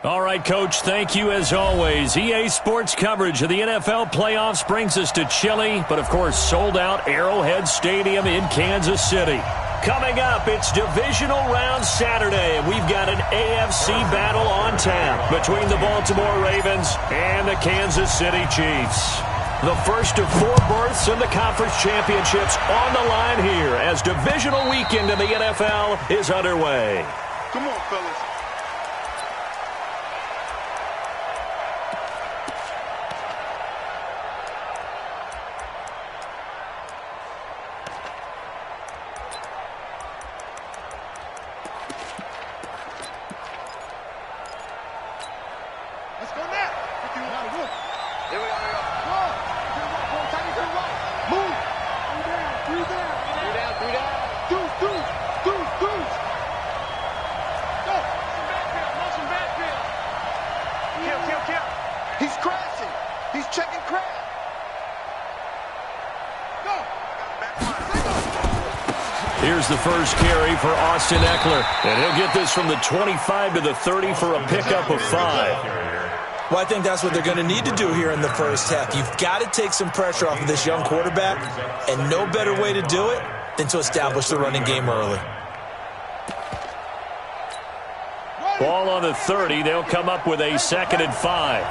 All right, Coach, thank you as always. EA Sports coverage of the NFL playoffs brings us to chilly, but of course sold-out Arrowhead Stadium in Kansas City. Coming up, it's Divisional Round Saturday, and we've got an AFC battle on tap between the Baltimore Ravens and the Kansas City Chiefs. The first of 4 berths in the conference championships on the line here as divisional weekend in the NFL is underway. Come on, fellas. He's crashing. He's checking crash. Go. Here's the first carry for Austin Eckler. And he'll get this from the 25 to the 30 for a pickup of 5. Well, I think that's what they're going to need to do here in the first half. You've got to take some pressure off of this young quarterback, and no better way to do it than to establish the running game early. Ball on the 30. They'll come up with a 2nd and 5.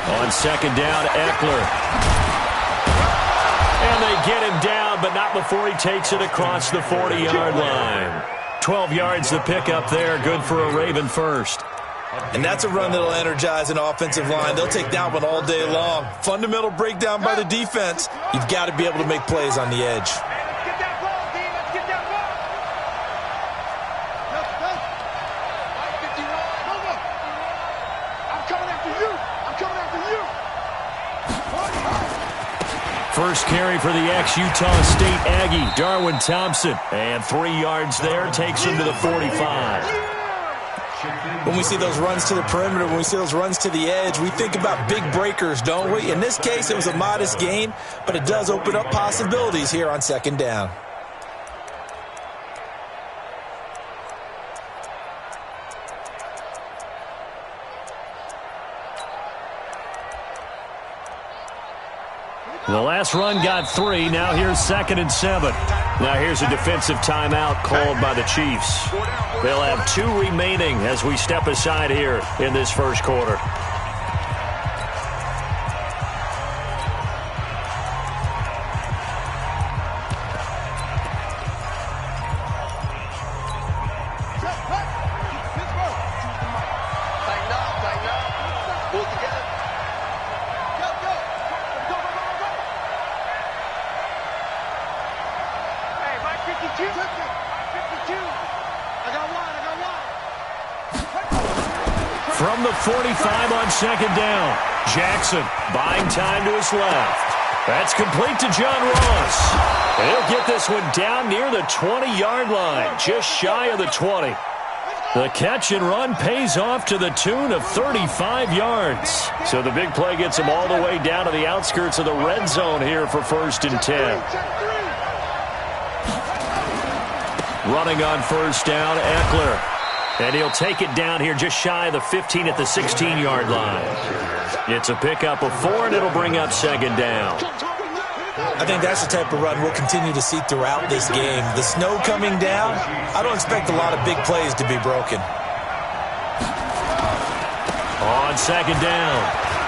On 2nd down, Eckler. And they get him down, but not before he takes it across the 40-yard line. 12 yards to pick up there. Good for a Raven first. And that's a run that'll energize an offensive line. They'll take that one all day long. Fundamental breakdown by the defense. You've got to be able to make plays on the edge. First carry for the ex-Utah State Aggie, Darwin Thompson. And 3 yards there, takes him to the 45. When we see those runs to the perimeter, when we see those runs to the edge, we think about big breakers, don't we? In this case, it was a modest gain, but it does open up possibilities here on 2nd down. The last run got 3. Now here's 2nd and 7. Now here's a defensive timeout called by the Chiefs. They'll have 2 remaining as we step aside here in this first quarter. From the 45 on 2nd down, Jackson buying time to his left. That's complete to John Ross. And he'll get this one down near the 20-yard line, just shy of the 20. The catch and run pays off to the tune of 35 yards. So the big play gets him all the way down to the outskirts of the red zone here for 1st and 10. Running on 1st down, Eckler. And he'll take it down here just shy of the 15 at the 16-yard line. It's a pickup of 4, and it'll bring up 2nd down. I think that's the type of run we'll continue to see throughout this game. The snow coming down, I don't expect a lot of big plays to be broken. On 2nd down,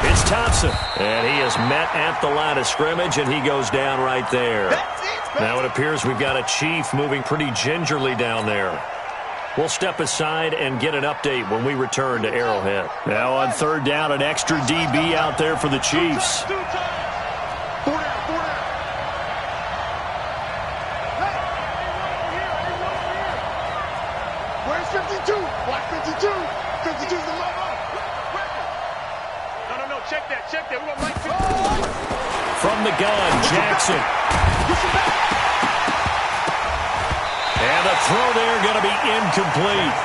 it's Thompson. And he is met at the line of scrimmage, and he goes down right there. Now it appears we've got a Chief moving pretty gingerly down there. We'll step aside and get an update when we return to Arrowhead. Now on 3rd down, an extra DB out there for the Chiefs. Where's 52? Watch 52. 52's the low. No, check that. We want Mike 52. From the gun, Jackson. And the throw there going to be incomplete.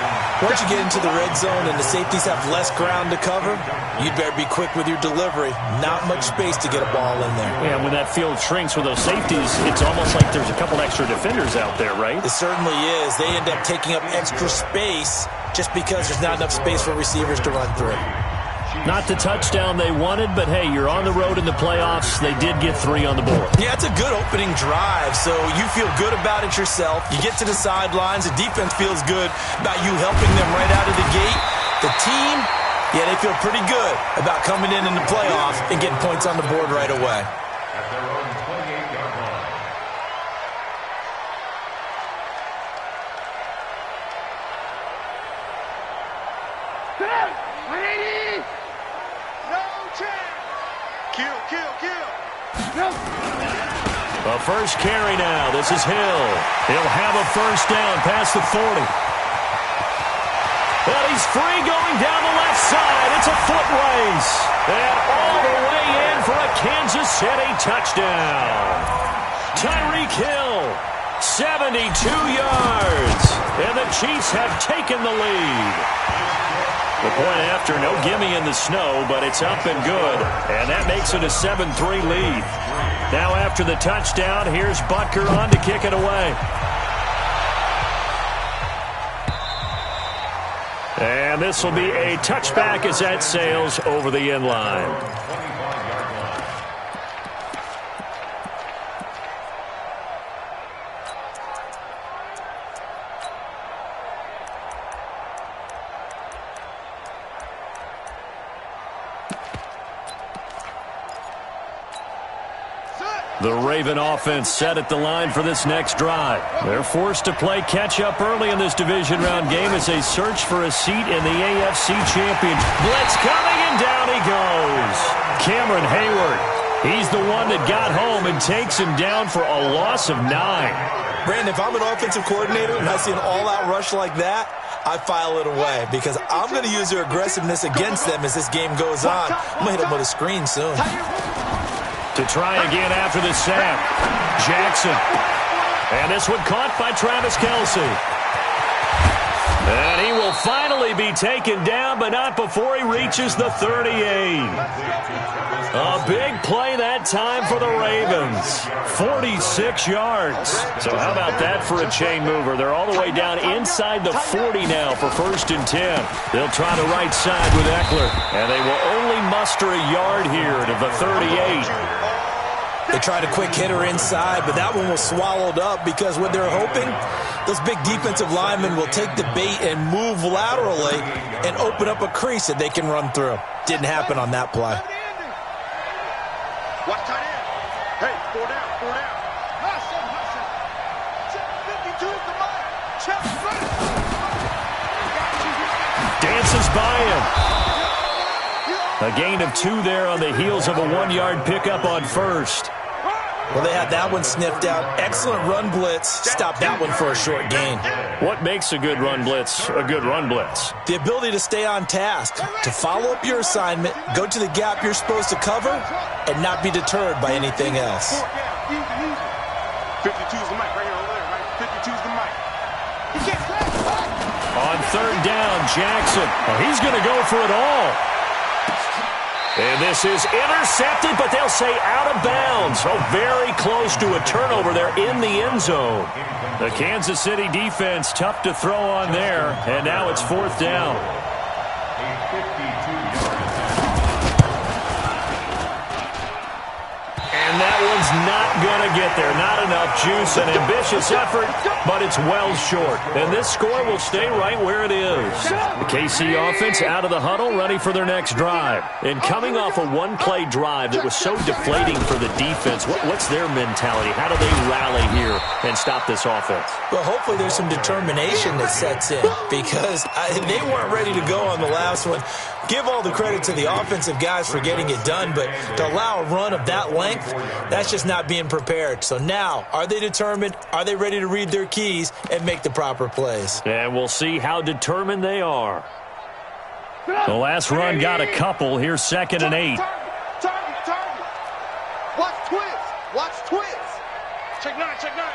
Once you get into the red zone and the safeties have less ground to cover, you'd better be quick with your delivery. Not much space to get a ball in there. Yeah, when that field shrinks with those safeties, it's almost like there's a couple extra defenders out there, right? It certainly is. They end up taking up extra space just because there's not enough space for receivers to run through. Not the touchdown they wanted, but hey, you're on the road in the playoffs. They did get 3 on the board. Yeah, it's a good opening drive, so you feel good about it yourself. You get to the sidelines. The defense feels good about you helping them right out of the gate. The team, yeah, they feel pretty good about coming in the playoffs and getting points on the board right away. At their own 28-yard line. The first carry now. This is Hill. He'll have a first down past the 40. Well, he's free going down the left side. It's a foot race. And all the way in for a Kansas City touchdown. Tyreek Hill, 72 yards. And the Chiefs have taken the lead. The point after, no gimme in the snow, but it's up and good. And that makes it a 7-3 lead. Now after the touchdown, here's Butker on to kick it away. And this will be a touchback as that sails over the end line. The Raven offense set at the line for this next drive. They're forced to play catch-up early in this division round game as they search for a seat in the AFC Championship. Blitz coming, and down he goes. Cameron Hayward. He's the one that got home and takes him down for a loss of 9. Brandon, if I'm an offensive coordinator and I see an all-out rush like that, I file it away because I'm going to use their aggressiveness against them as this game goes on. I'm going to hit them with a screen soon. To try again after the sack. Jackson. And this one caught by Travis Kelce. And he will finally be taken down, but not before he reaches the 38. A big play that time for the Ravens. 46 yards. So how about that for a chain mover? They're all the way down inside the 40 now for 1st and 10. They'll try the right side with Eckler. And they will only muster a yard here to the 38. They tried a quick hitter inside, but that one was swallowed up because what they're hoping, those big defensive linemen will take the bait and move laterally and open up a crease that they can run through. Didn't happen on that play. Watch tight end. Hey, 4 down, 4 down. Hustle, hustle. Check 52 is the mark. Check first. Dances by him. A gain of 2 there on the heels of a 1-yard pickup on first. Well, they had that one sniffed out. Excellent run blitz. Stop that one for a short gain. What makes a good run blitz a good run blitz? The ability to stay on task, to follow up your assignment, go to the gap you're supposed to cover, and not be deterred by anything else. 52 is the mic right here over there, right? 52 is the mic. He gets that. On 3rd down, Jackson. Well, he's going to go for it all. And this is intercepted, but they'll say out of bounds. Oh, very close to a turnover there in the end zone. The Kansas City defense tough to throw on there, and now it's 4th down. And that one's not going to get there. Not enough juice, an ambitious effort, but it's well short. And this score will stay right where it is. The KC offense out of the huddle, ready for their next drive. And coming off a one-play drive that was so deflating for the defense, what's their mentality? How do they rally here and stop this offense? Well, hopefully there's some determination that sets in because they weren't ready to go on the last one. Give all the credit to the offensive guys for getting it done, but to allow a run of that length, that's just not being prepared. So now, are they determined? Are they ready to read their keys and make the proper plays? And we'll see how determined they are. The last run got a couple. Here's 2nd and 8. Target. Watch twist. Watch twist. Check 9, check 9.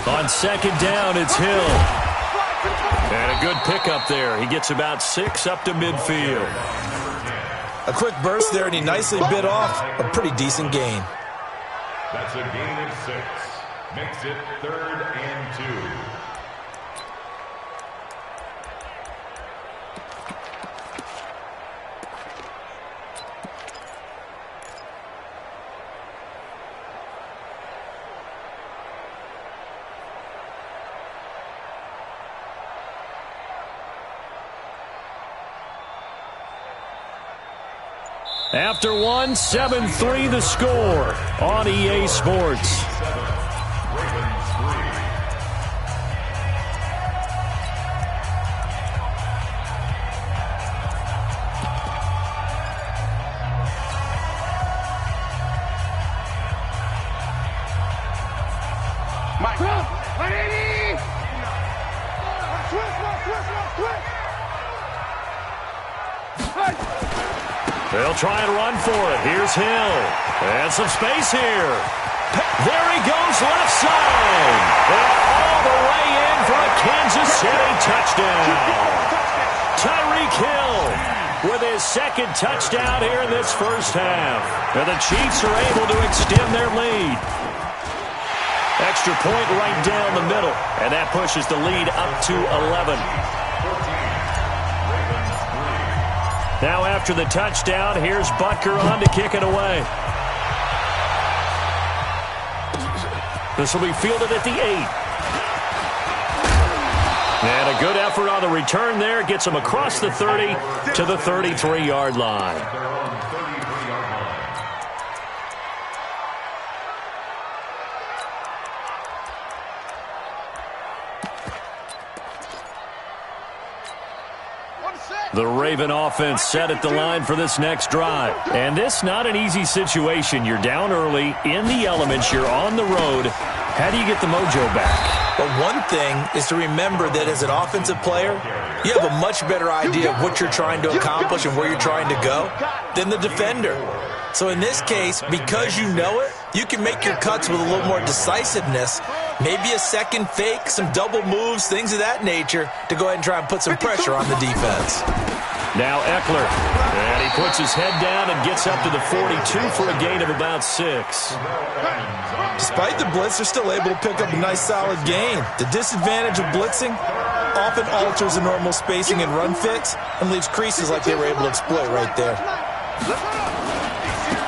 On second down, it's Hill. And a good pickup there. He gets about 6 up to midfield. A quick burst there, and he nicely bit off a pretty decent gain. That's a gain of 6. Makes it 3rd and 2. After one, 7-3 the score on EA Sports. They'll try and run for it. Here's Hill. And some space here. There he goes left side. And all the way in for a Kansas City touchdown. Tyreek Hill with his second touchdown here in this first half. And the Chiefs are able to extend their lead. Extra point right down the middle. And that pushes the lead up to 11. Now after the touchdown, here's Butker on to kick it away. This will be fielded at the 8. And a good effort on the return there. Gets him across the 30 to the 33-yard line. The Raven offense set at the line for this next drive. And this not an easy situation. You're down early, in the elements, you're on the road. How do you get the mojo back? But one thing is to remember that as an offensive player, you have a much better idea of what you're trying to accomplish and where you're trying to go than the defender. So in this case, because you know it, you can make your cuts with a little more decisiveness. Maybe a second fake, some double moves, things of that nature to go ahead and try and put some pressure on the defense. Now Eckler. And he puts his head down and gets up to the 42 for a gain of about 6. Despite the blitz, they're still able to pick up a nice solid gain. The disadvantage of blitzing often alters the normal spacing and run fits and leaves creases like they were able to exploit right there.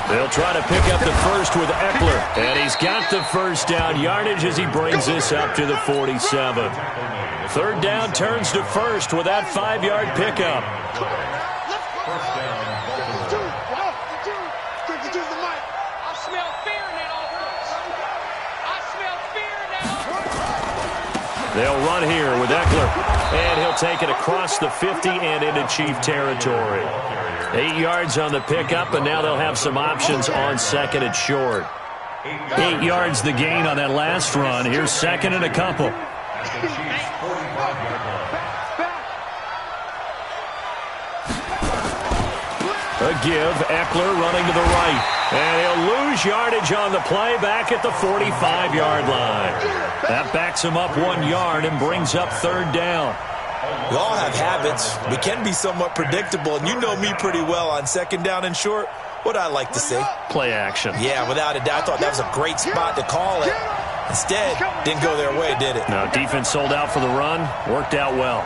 They'll try to pick up the first with Eckler. And he's got the first down yardage as he brings this up to the 47. Third down turns to first with that 5-yard pickup. They'll run here with Eckler. And he'll take it across the 50 and into Chief territory. 8 yards on the pickup, and now they'll have some options on second and short. 8 yards the gain on that last run. Here's second and a couple. A give, Eckler running to the right. And he'll lose yardage on the play back at the 45-yard line. That backs him up 1 yard and brings up third down. We all have habits. We can be somewhat predictable, and you know me pretty well on second down and short. What I like to see? Play action. Yeah, without a doubt. I thought that was a great spot to call it. Instead, didn't go their way, did it? No, defense sold out for the run. Worked out well.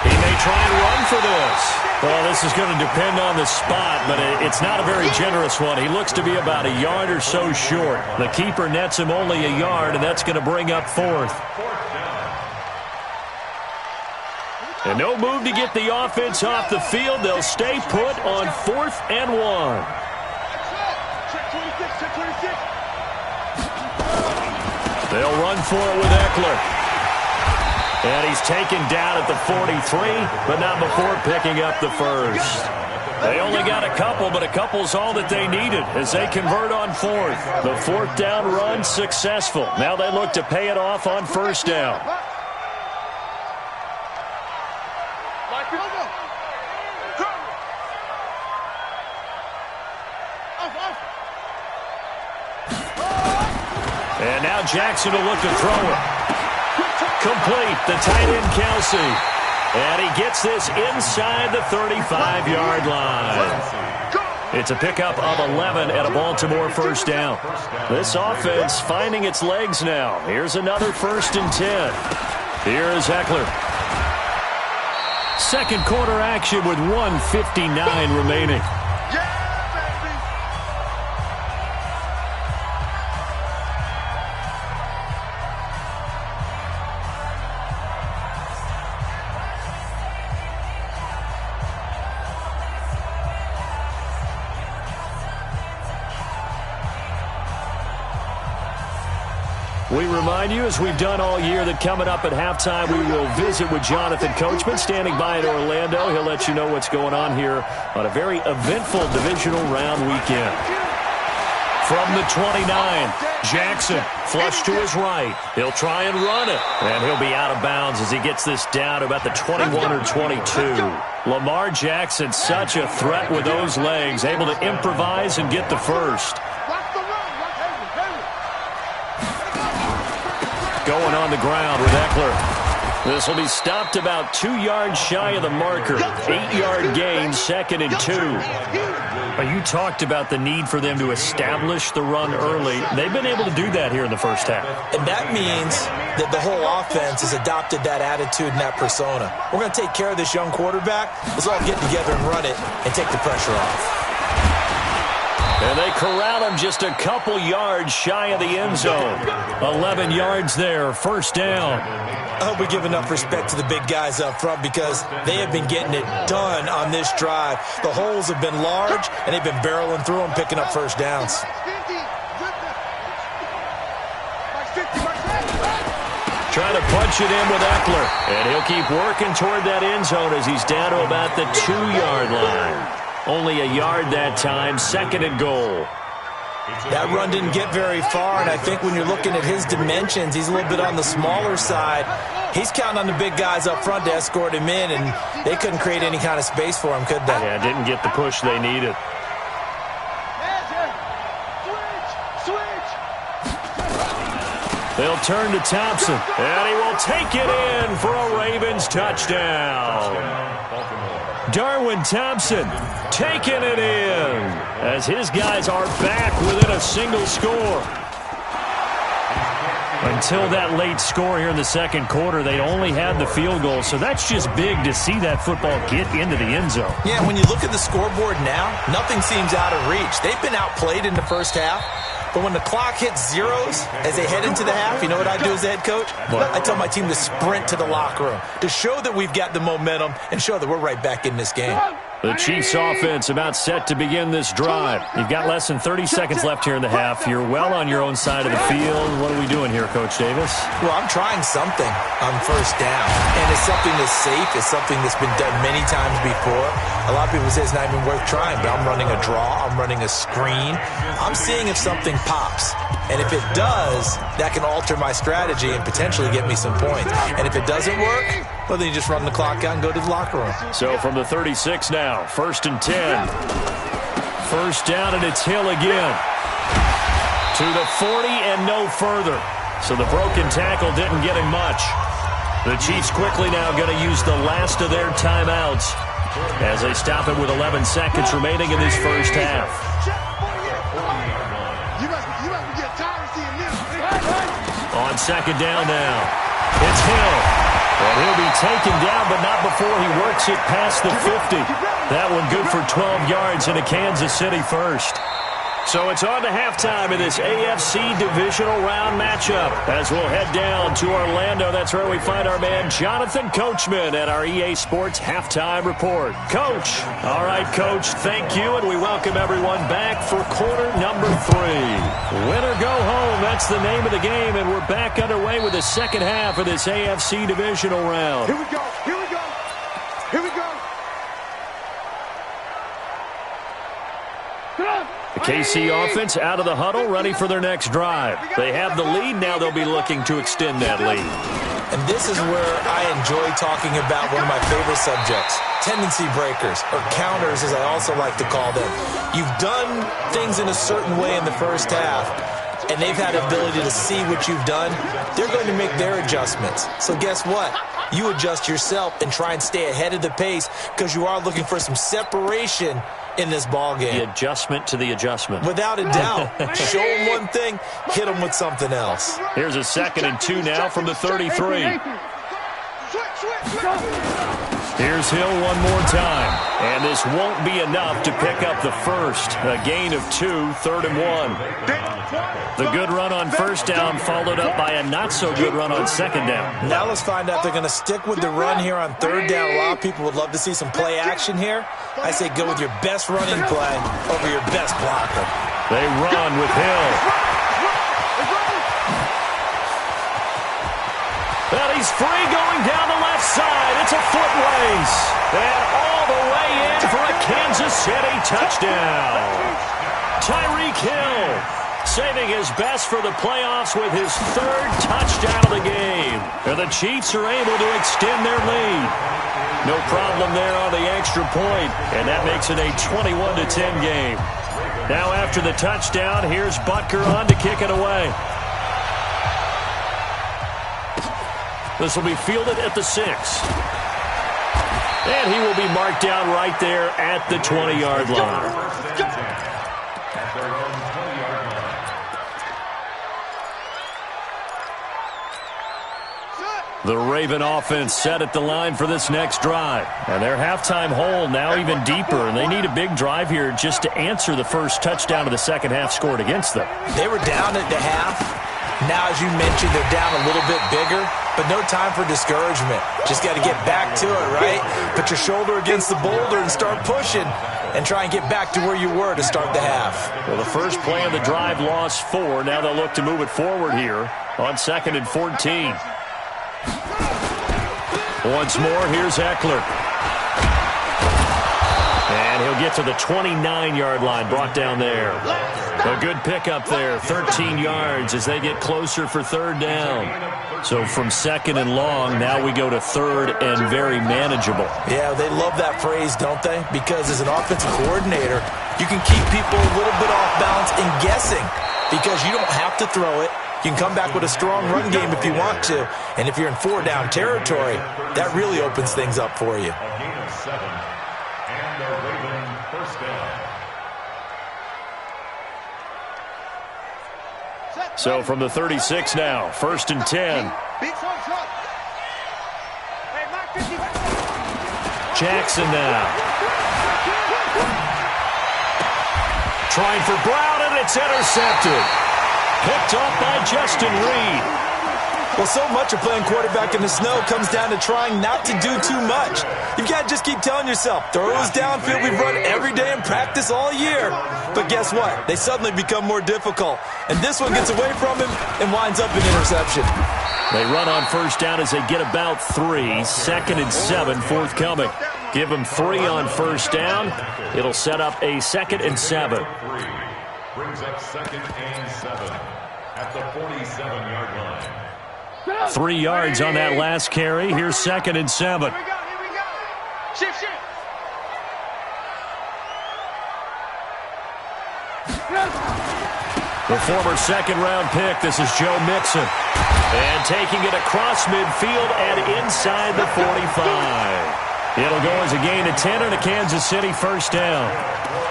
He may try and run for this. Well, this is going to depend on the spot, but it's not a very generous one. He looks to be about a yard or so short. The keeper nets him only a yard, and that's going to bring up fourth. And no move to get the offense off the field. They'll stay put on 4th and 1. They'll run for it with Eckler. And he's taken down at the 43, but not before picking up the first. They only got a couple, but a couple's all that they needed as they convert on fourth. The 4th down run successful. Now they look to pay it off on first down. And now Jackson will look to throw it. Complete, the tight end Kelsey. And he gets this inside the 35-yard line. It's a pickup of 11 and a Baltimore first down. This offense finding its legs now. Here's another 1st and 10. Here's Eckler. Second quarter action with 1:59 remaining. We remind you, as we've done all year, that coming up at halftime, we will visit with Jonathan Coachman, standing by in Orlando. He'll let you know what's going on here on a very eventful divisional round weekend. From the 29, Jackson, flush to his right. He'll try and run it, and he'll be out of bounds as he gets this down to about the 21 or 22. Lamar Jackson, such a threat with those legs, able to improvise and get the first. Going on the ground with Eckler. This will be stopped about 2 yards shy of the marker. 8-yard gain, 2nd and 2. You talked about the need for them to establish the run early. They've been able to do that here in the first half. And that means that the whole offense has adopted that attitude and that persona. We're going to take care of this young quarterback. Let's all get together and run it and take the pressure off. And they corral him just a couple yards shy of the end zone. 11 yards there, first down. I hope we give enough respect to the big guys up front because they have been getting it done on this drive. The holes have been large, and they've been barreling through them, picking up first downs. Trying to punch it in with Eckler. And he'll keep working toward that end zone as he's down to about the 2-yard line. Only a yard that time, 2nd and goal. That run didn't get very far, and I think when you're looking at his dimensions, he's a little bit on the smaller side. He's counting on the big guys up front to escort him in, and they couldn't create any kind of space for him, could they? Yeah, didn't get the push they needed. They'll turn to Thompson, and he will take it in for a Ravens touchdown. Darwin Thompson taking it in as his guys are back within a single score. Until that late score here in the second quarter, they only had the field goal, so that's just big to see that football get into the end zone. Yeah, when you look at the scoreboard now, nothing seems out of reach. They've been outplayed in the first half. But when the clock hits zeros as they head into the half, you know what I do as the head coach? What? I tell my team to sprint to the locker room to show that we've got the momentum and show that we're right back in this game. The Chiefs offense about set to begin this drive. You've got less than 30 seconds left here in the half. You're well on your own side of the field. What are we doing here, Coach Davis? Well, I'm trying something on first down. And it's something that's safe. It's something that's been done many times before. A lot of people say it's not even worth trying, but I'm running a draw. I'm running a screen. I'm seeing if something pops. And if it does, that can alter my strategy and potentially get me some points. And if it doesn't work, well, then you just run the clock out and go to the locker room. So from the 36 now, 1st and 10. First down, and it's Hill again. To the 40 and no further. So the broken tackle didn't get him much. The Chiefs quickly now going to use the last of their timeouts as they stop it with 11 seconds remaining in this first half. On second down now, it's Hill. And he'll be taken down, but not before he works it past the 50. That one good for 12 yards in a Kansas City first. So it's on to halftime in this AFC divisional round matchup as we'll head down to Orlando. That's where we find our man Jonathan Coachman at our EA Sports Halftime Report. Coach. All right, Coach, thank you, and we welcome everyone back for quarter number 3. Win or go home, that's the name of the game, and we're back underway with the second half of this AFC divisional round. Here we go, here we go, here we go. The KC offense out of the huddle, ready for their next drive. They have the lead. Now they'll be looking to extend that lead. And this is where I enjoy talking about one of my favorite subjects, tendency breakers, or counters as I also like to call them. You've done things in a certain way in the first half. and they've had the ability to see what you've done, they're going to make their adjustments. So guess what? You adjust yourself and try and stay ahead of the pace because you are looking for some separation in this ball game. The adjustment to the adjustment. Without a doubt. Show them one thing, hit them with something else. Here's a 2nd and 2 now from the 33. Here's Hill one more time. And this won't be enough to pick up the first. A gain of 2, 3rd and 1. The good run on first down followed up by a not-so-good run on second down. Now let's find out if they're going to stick with the run here on 3rd down. A lot of people would love to see some play action here. I say go with your best running play over your best blocker. They run with Hill. And he's free going down the left side. It's a foot race. And all the way in for a Kansas City touchdown. Tyreek Hill saving his best for the playoffs with his 3rd touchdown of the game. And the Chiefs are able to extend their lead. No problem there on the extra point. And that makes it a 21-10 game. Now after the touchdown, here's Butker on to kick it away. This will be fielded at the 6. And he will be marked down right there at the 20-yard line. The Raven offense set at the line for this next drive. And their halftime hole now even deeper, and they need a big drive here just to answer the first touchdown of the second half scored against them. They were down at the half. Now, as you mentioned, they're down a little bit bigger, but no time for discouragement. Just got to get back to it, right? Put your shoulder against the boulder and start pushing and try and get back to where you were to start the half. Well, the first play of the drive lost 4. Now they'll look to move it forward here on 2nd and 14. Once more, here's Eckler. And he'll get to the 29-yard line, brought down there. A good pickup there, 13 yards as they get closer for 3rd down. So from 2nd and long, now we go to 3rd and very manageable. Yeah, they love that phrase, don't they? Because as an offensive coordinator, you can keep people a little bit off balance and guessing because you don't have to throw it. You can come back with a strong run game if you want to. And if you're in 4-down territory, that really opens things up for you. A gain of 7. And the Raven first down. So from the 36 now, 1st and 10. Jackson now. Trying for Brown, and it's intercepted. Picked off by Justin Reed. Well, so much of playing quarterback in the snow comes down to trying not to do too much. You've got to just keep telling yourself, throws downfield we've run every day in practice all year. But guess what? They suddenly become more difficult. And this one gets away from him and winds up an interception. They run on first down as they get about 3. 2nd and 7 forthcoming. Give them 3 on first down. It'll set up a 2nd and 7. Brings up 2nd and 7 at the 47-yard line. 3 yards on that last carry. Here's 2nd and 7. Here we go. Shift. The former 2nd-round pick, this is Joe Mixon. And taking it across midfield and inside the 45. It'll go as a gain of 10 and a Kansas City first down.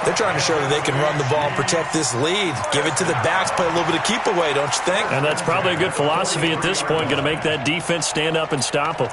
They're trying to show that they can run the ball and protect this lead. Give it to the backs, play a little bit of keep away, don't you think? And that's probably a good philosophy at this point, going to make that defense stand up and stop them.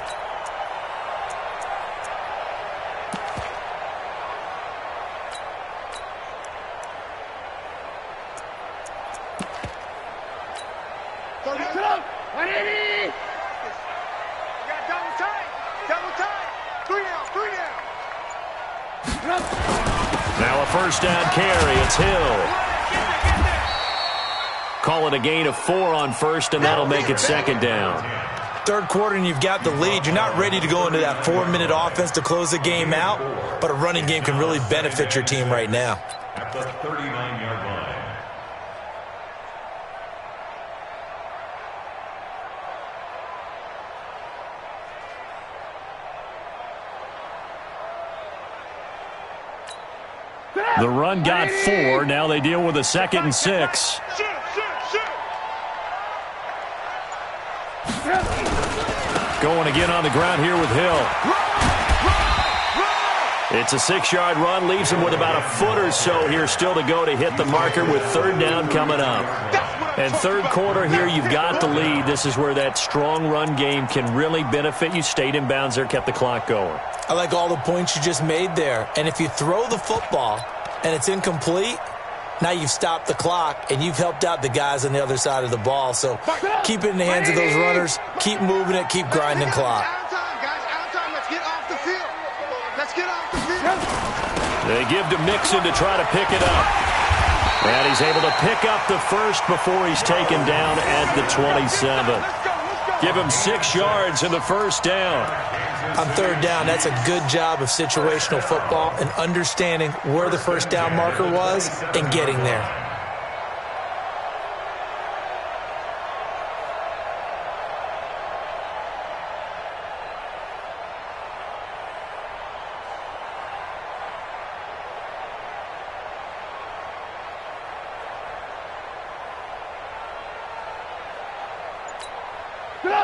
Now a first down carry. It's Hill. Call it a gain of 4 on first, and that'll make it 2nd down. 3rd quarter and you've got the lead. You're not ready to go into that 4-minute offense to close the game out, but a running game can really benefit your team right now. At the 39-yard line. The run got 4. Now they deal with a 2nd and 6. Going again on the ground here with Hill. It's a 6-yard run, leaves him with about a foot or so here still to go to hit the marker with third down coming up. And third quarter here, you've got the lead. This is where that strong run game can really benefit you. Stayed in bounds there, kept the clock going. I like all the points you just made there. And if you throw the football and it's incomplete, now you've stopped the clock and you've helped out the guys on the other side of the ball. So keep it in the hands of those runners. Keep moving it. Keep grinding clock. Out of time, guys. Out of time. Let's get off the field. Let's get off the field. They give to Mixon to try to pick it up. And he's able to pick up the first before he's taken down at the 27. Give him 6 yards in the first down. On third down, that's a good job of situational football and understanding where the first down marker was and getting there.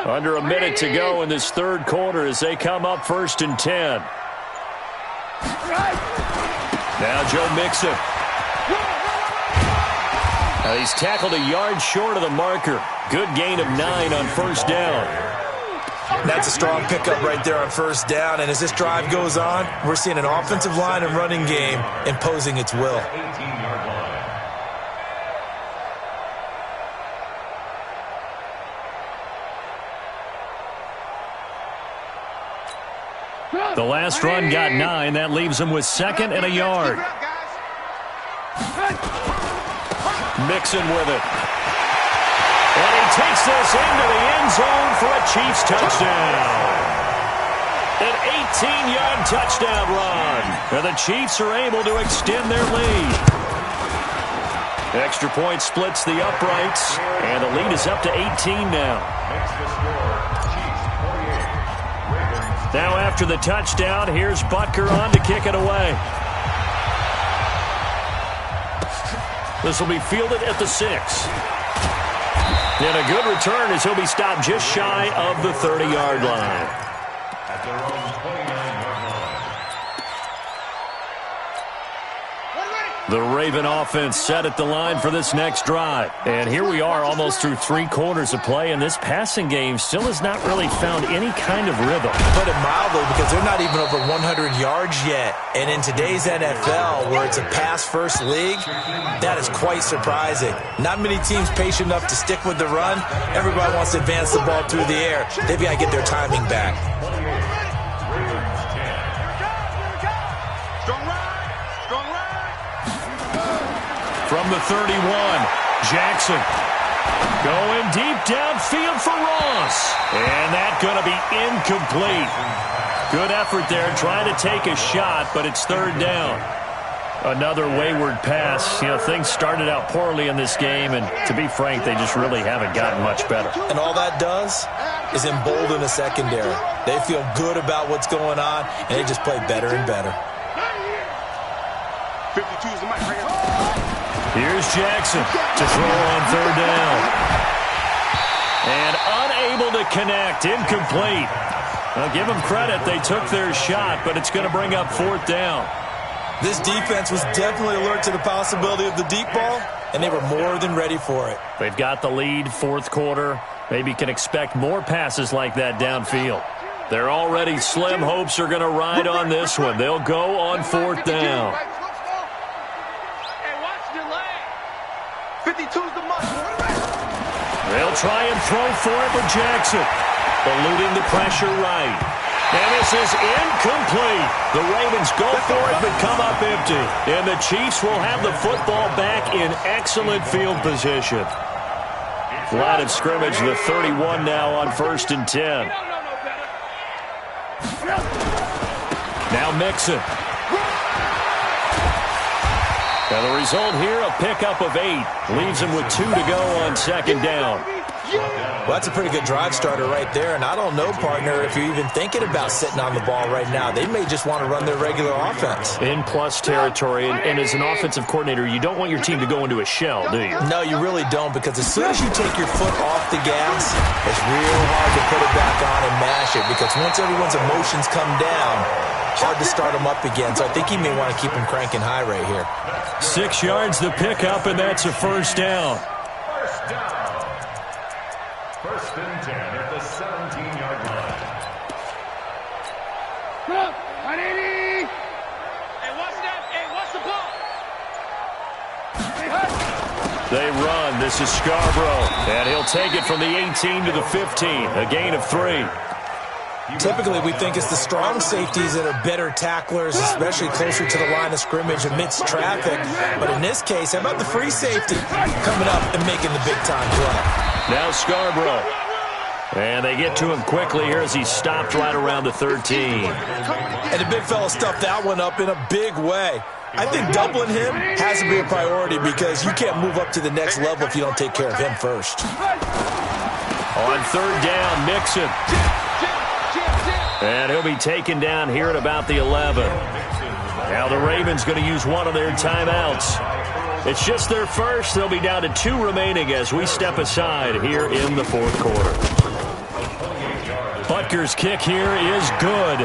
Under a minute to go in this third quarter as they come up 1st and 10. Now Joe Mixon. Now he's tackled a yard short of the marker. Good gain of 9 on first down. That's a strong pickup right there on first down. And as this drive goes on, we're seeing an offensive line and running game imposing its will. 18-yard line. The last run got 9. That leaves him with 2nd and a yard. Mixon with it. And he takes this into the end zone for a Chiefs touchdown. An 18-yard touchdown run. And the Chiefs are able to extend their lead. Extra point splits the uprights. And the lead is up to 18 now. Makes the score. Chiefs 48. Ravens. Now after the touchdown, here's Butker on to kick it away. This will be fielded at the 6. And a good return as he'll be stopped just shy of the 30-yard line. At their own 29-yard line. The Raven offense set at the line for this next drive. And here we are almost through 3 quarters of play, and this passing game still has not really found any kind of rhythm. Put it mildly, because they're not even over 100 yards yet. And in today's NFL, where it's a pass-first league, that is quite surprising. Not many teams patient enough to stick with the run. Everybody wants to advance the ball through the air. They've got to get their timing back. From the 31, Jackson going deep downfield for Ross. And that's going to be incomplete. Good effort there trying to take a shot, but it's third down. Another wayward pass. You know, things started out poorly in this game, and to be frank, they just really haven't gotten much better. And all that does is embolden the secondary. They feel good about what's going on, and they just play better and better. 52 is the mic right here. Here's Jackson to throw on third down. And unable to connect, incomplete. I'll give them credit. They took their shot, but it's going to bring up fourth down. This defense was definitely alert to the possibility of the deep ball, and they were more than ready for it. They've got the lead, fourth quarter. Maybe can expect more passes like that downfield. Their already slim hopes are going to ride on this one. They'll go on fourth down. 52's the mark. They'll try and throw for it with Jackson. Eluding the pressure right. And this is incomplete. The Ravens go for it but come up empty. And the Chiefs will have the football back in excellent field position. Line of scrimmage, the 31 now on 1st and 10. Now Mixon. And the result here, a pickup of 8. Leaves him with 2 to go on second down. Well, that's a pretty good drive starter right there, and I don't know, partner, if you're even thinking about sitting on the ball right now. They may just want to run their regular offense. In plus territory, and as an offensive coordinator, you don't want your team to go into a shell, do you? No, you really don't, because as soon as you take your foot off the gas, it's real hard to put it back on and mash it, because once everyone's emotions come down, hard to start them up again. So I think he may want to keep them cranking high right here. 6 yards the pickup, and that's a first down. First and 10 at the 17-yard line. Hey, what's that? Hey, what's the ball? They run. This is Scarborough, and he'll take it from the 18 to the 15, a gain of 3. Typically, we think it's the strong safeties that are better tacklers, especially closer to the line of scrimmage amidst traffic. But in this case, how about the free safety coming up and making the big-time play? Now Scarborough. And they get to him quickly here as he stopped right around the 13. And the big fella stuffed that one up in a big way. I think doubling him has to be a priority because you can't move up to the next level if you don't take care of him first. On third down, Mixon. And he'll be taken down here at about the 11. Now the Ravens going to use one of their timeouts. It's just their first. They'll be down to 2 remaining as we step aside here in the fourth quarter. Butker's kick here is good.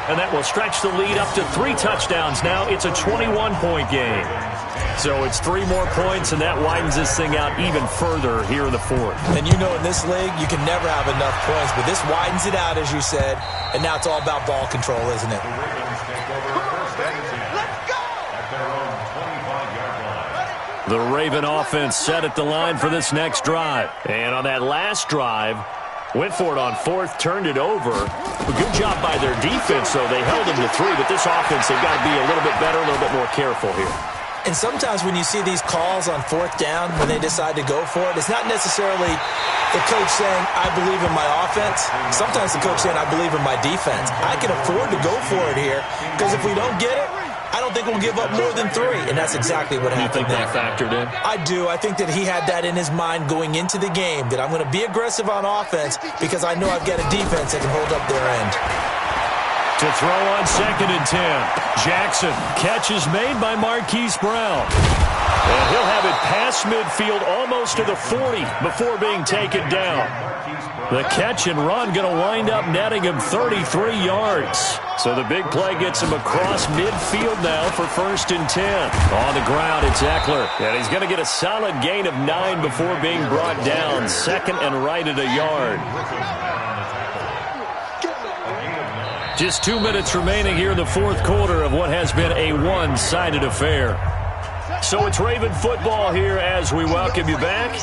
And that will stretch the lead up to 3 touchdowns. Now it's a 21-point game. So it's 3 more points, and that widens this thing out even further here in the fourth. And you know in this league, you can never have enough points, but this widens it out, as you said, and now it's all about ball control, isn't it? The Raven offense set at the line for this next drive. And on that last drive, went for it on 4th, turned it over. A good job by their defense, though. They held them to 3, but this offense, they've got to be a little bit better, a little bit more careful here. And sometimes when you see these calls on 4th down, when they decide to go for it, it's not necessarily the coach saying, I believe in my offense. Sometimes the coach saying, I believe in my defense. I can afford to go for it here because if we don't get it, I don't think we'll give up more than 3, and that's exactly what happened. You think that factored in? I do. I think that he had that in his mind going into the game, that I'm going to be aggressive on offense because I know I've got a defense that can hold up their end. To throw on 2nd and 10. Jackson. Catch is made by MarleyGEE's Brown. And he'll have it past midfield almost to the 40 before being taken down. The catch and run going to wind up netting him 33 yards. So the big play gets him across midfield now for 1st and 10. On the ground, it's Eckler. And he's going to get a solid gain of 9 before being brought down. 2nd and right at a yard. Just 2 minutes remaining here in the fourth quarter of what has been a one-sided affair. So it's Raven football here as we welcome you back.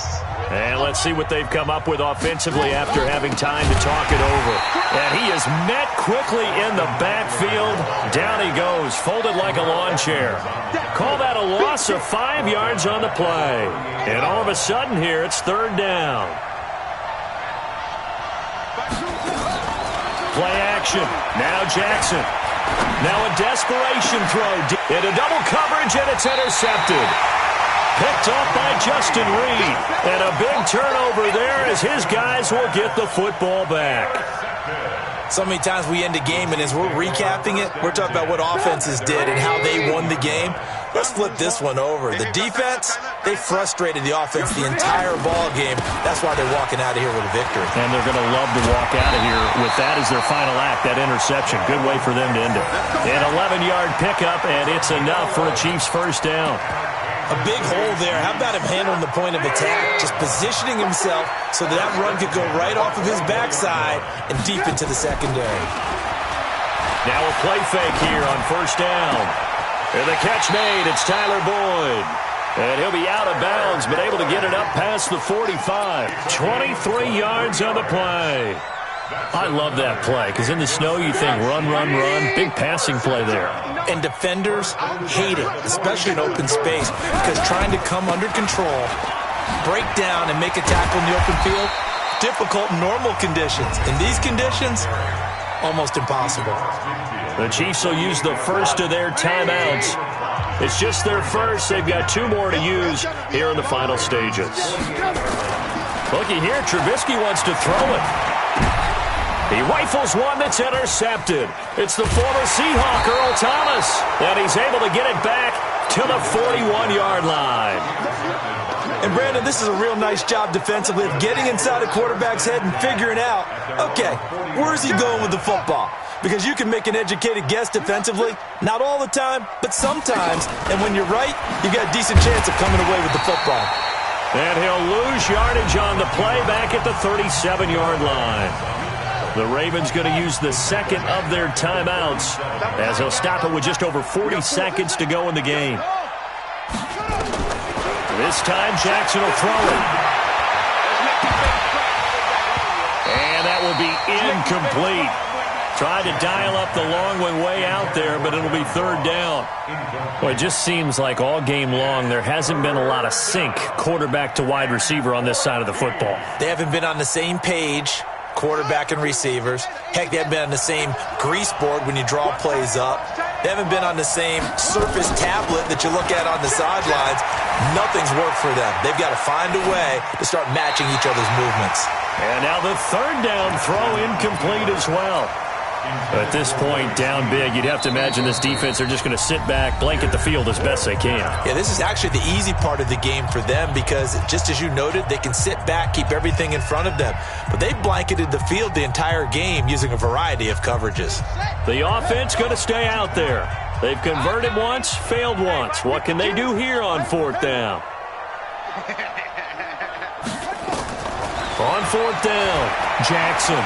And let's see what they've come up with offensively after having time to talk it over. And he is met quickly in the backfield. Down he goes, folded like a lawn chair. Call that a loss of 5 yards on the play. And all of a sudden here, it's 3rd down. Play action. Now Jackson. Now a desperation throw. Into double coverage, and it's intercepted. Picked off by Justin Reed. And a big turnover there as his guys will get the football back. So many times we end a game, and as we're recapping it, we're talking about what offenses did and how they won the game. Let's flip this one over. The defense, they frustrated the offense the entire ball game. That's why they're walking out of here with a victory. And they're going to love to walk out of here with that as their final act, that interception. Good way for them to end it. An 11-yard pickup, and it's enough for a Chiefs first down. A big hole there. How about him handling the point of attack? Just positioning himself so that run could go right off of his backside and deep into the secondary. Now a play fake here on 1st down. And the catch made. It's Tyler Boyd. And he'll be out of bounds, but able to get it up past the 45. 23 yards on the play. I love that play, because in the snow you think run, run, run. Big passing play there. And defenders hate it, especially in open space, because trying to come under control, break down, and make a tackle in the open field, difficult in normal conditions. In these conditions, almost impossible. The Chiefs will use the first of their timeouts. It's just their first. They've got 2 more to use here in the final stages. Looky here, Trubisky wants to throw it. He rifles one that's intercepted. It's the former Seahawk, Earl Thomas, and he's able to get it back to the 41-yard line. And, Brandon, this is a real nice job defensively of getting inside a quarterback's head and figuring out, okay, where's he going with the football? Because you can make an educated guess defensively, not all the time, but sometimes. And when you're right, you've got a decent chance of coming away with the football. And he'll lose yardage on the play back at the 37-yard line. The Ravens going to use the second of their timeouts as they'll stop it with just over 40 seconds to go in the game. This time, Jackson will throw it. And that will be incomplete. Tried to dial up the long way out there, but it'll be third down. Well, it just seems like all game long there hasn't been a lot of sync quarterback to wide receiver on this side of the football. They haven't been on the same page, quarterback and receivers. Heck, they haven't been on the same grease board when you draw plays up. They haven't been on the same Surface tablet that you look at on the sidelines. Nothing's worked for them. They've got to find a way to start matching each other's movements. And now the third down throw incomplete as well. At this point, down big, you'd have to imagine this defense are just going to sit back, blanket the field as best they can. Yeah, this is actually the easy part of the game for them because, just as you noted, they can sit back, keep everything in front of them. But they've blanketed the field the entire game using a variety of coverages. The offense going to stay out there. They've converted once, failed once. What can they do here on fourth down? On fourth down, Jackson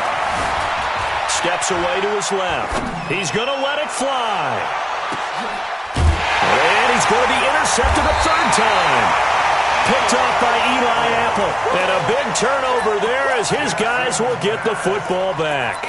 steps away to his left. He's going to let it fly. And he's going to be intercepted a third time. Picked off by Eli Apple. And a big turnover there as his guys will get the football back.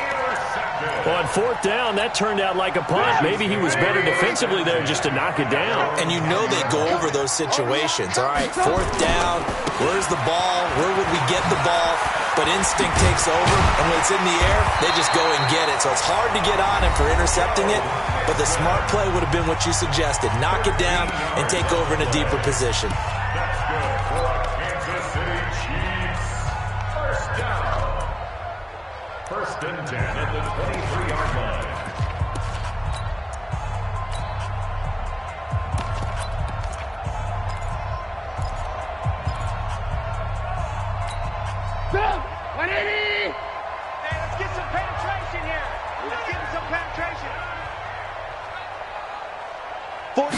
On fourth down, that turned out like a punt. Maybe he was better defensively there just to knock it down. And you know they go over those situations. All right, fourth down, where's the ball? Where would we get the ball? But instinct takes over, and when it's in the air, they just go and get it. So it's hard to get on him for intercepting it, but the smart play would have been what you suggested. Knock it down and take over in a deeper position. That's good for Kansas City Chiefs. First down. First and 10 at the 23-yard line. Hey, let's get some penetration here. Let's get some penetration. 40.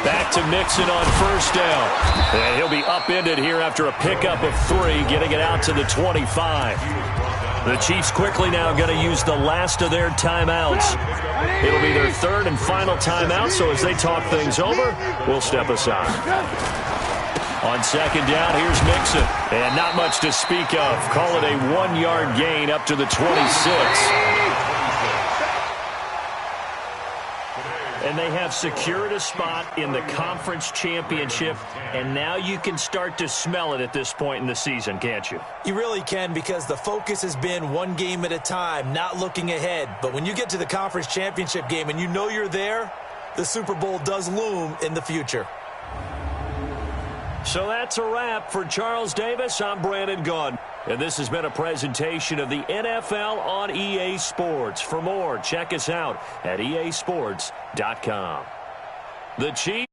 Back to Mixon on first down. And he'll be upended here after a pickup of 3, getting it out to the 25. The Chiefs quickly now going to use the last of their timeouts. It'll be their third and final timeout, so as they talk things over, we'll step aside. On second down, here's Mixon. And not much to speak of. Call it a 1-yard gain up to the 26. And they have secured a spot in the conference championship, and now you can start to smell it at this point in the season, can't you? You really can, because the focus has been one game at a time, not looking ahead. But when you get to the conference championship game and you know you're there, the Super Bowl does loom in the future. So that's a wrap for Charles Davis. I'm Brandon Gaudin. And this has been a presentation of the NFL on EA Sports. For more, check us out at easports.com. The Chiefs.